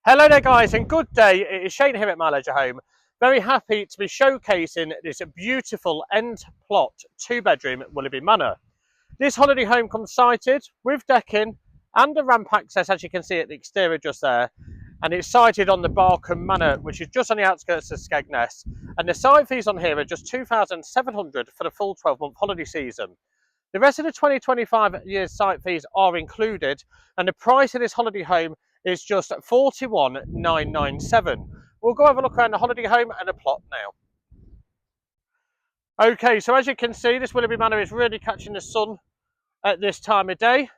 Hello there guys and good day, it is Shane here at My Leisure Home. Very happy to be showcasing this beautiful end plot 2-bedroom at Willerby Manor. This holiday home comes sited with decking and a ramp access, as you can see at the exterior just there, and it's sited on the Caravan Manor, which is just on the outskirts of Skegness, and the site fees on here are just £2,700 for the full 12-month holiday season. The rest of the 2025 year's site fees are included, and the price of this holiday home is just £41,997. We'll go have a look around the holiday home and the plot now. Okay, so as you can see, this Willerby Manor is really catching the sun at this time of day,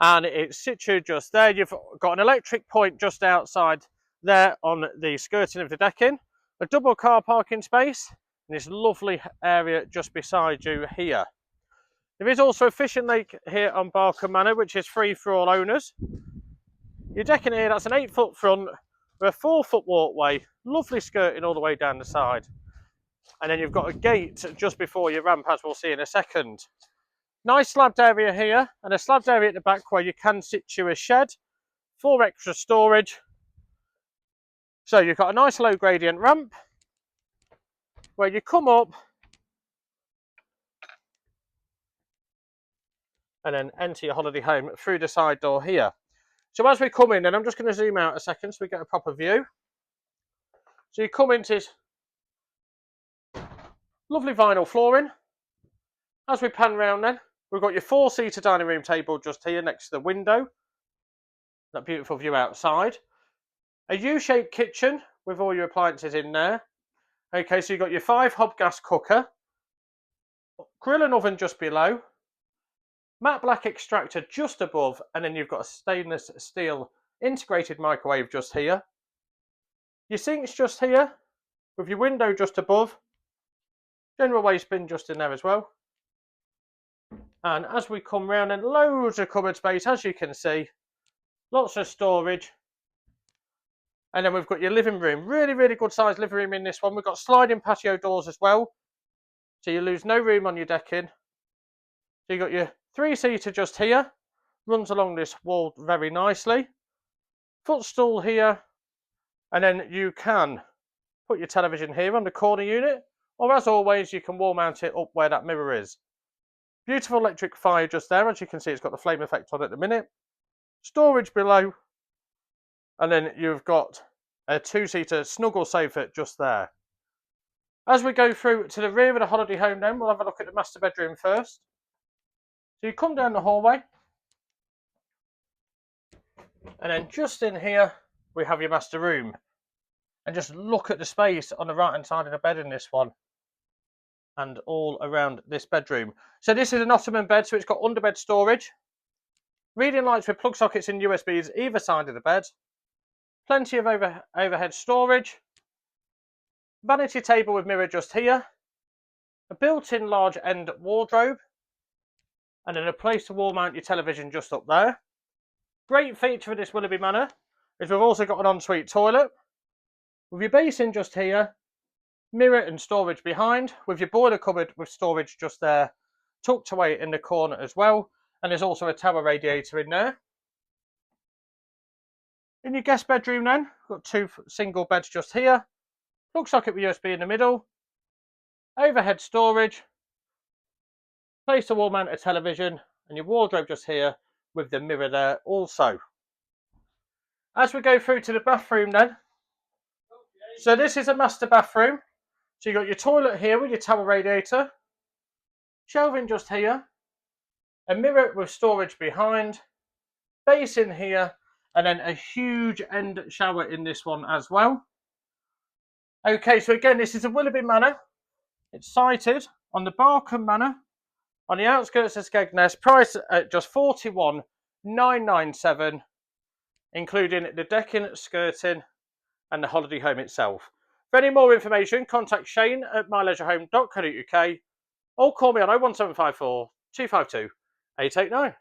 and it's situated just there. You've got an electric point just outside there on the skirting of the decking, a double car parking space, and this lovely area just beside you here. There is also a fishing lake here on Caravan Manor, which is free for all owners. Your decking here, that's an 8-foot front with a 4-foot walkway, lovely skirting all the way down the side. And then you've got a gate just before your ramp, as we'll see in a second. Nice slabbed area here, and a slabbed area at the back where you can situate a shed for extra storage. So you've got a nice low gradient ramp where you come up and then enter your holiday home through the side door here. So as we come in, and I'm just going to zoom out a second so we get a proper view. So you come into this lovely vinyl flooring. As we pan round then, we've got your 4-seater dining room table just here next to the window. That beautiful view outside. A U-shaped kitchen with all your appliances in there. Okay, so you've got your 5-hob gas cooker. Grill and oven just below. Matte black extractor just above, and then you've got a stainless steel integrated microwave just here. Your sink's just here, with your window just above. General waste bin just in there as well. And as we come round, and loads of cupboard space, as you can see. Lots of storage. And then we've got your living room. Really, really good sized living room in this one. We've got sliding patio doors as well, so you lose no room on your decking. So you've got your 3-seater just here, runs along this wall very nicely. Footstool here, and then you can put your television here on the corner unit, or as always, you can wall mount it up where that mirror is. Beautiful electric fire just there, as you can see it's got the flame effect on at the minute. Storage below, and then you've got a 2-seater snuggle sofa just there. As we go through to the rear of the holiday home then, we'll have a look at the master bedroom first. So you come down the hallway, and then just in here we have your master room. And just look at the space on the right hand side of the bed in this one, and all around this bedroom. So this is an ottoman bed, so it's got underbed storage, reading lights with plug sockets and USBs either side of the bed, plenty of overhead storage, vanity table with mirror just here, a built-in large end wardrobe, and then a place to wall mount your television just up there. Great feature of this Willerby Manor is we've also got an ensuite toilet with your basin just here, mirror and storage behind, with your boiler cupboard with storage just there, tucked away in the corner as well, and there's also a tower radiator in there. In your guest bedroom then, we've got 2 single beds just here, plug socket with USB in the middle, overhead storage, place to wall mount a television, and your wardrobe just here with the mirror there also. As we go through to the bathroom then, so this is a master bathroom. So you've got your toilet here with your tower radiator, shelving just here, a mirror with storage behind, basin here, and then a huge end shower in this one as well. Okay, so again, this is a Willerby Manor. It's sited on the Caravan Manor, on the outskirts of Skegness, priced at just £41,997, including the decking, skirting, and the holiday home itself. For any more information, contact Shane at myleisureHome.co.uk or call me on 01754 252 889.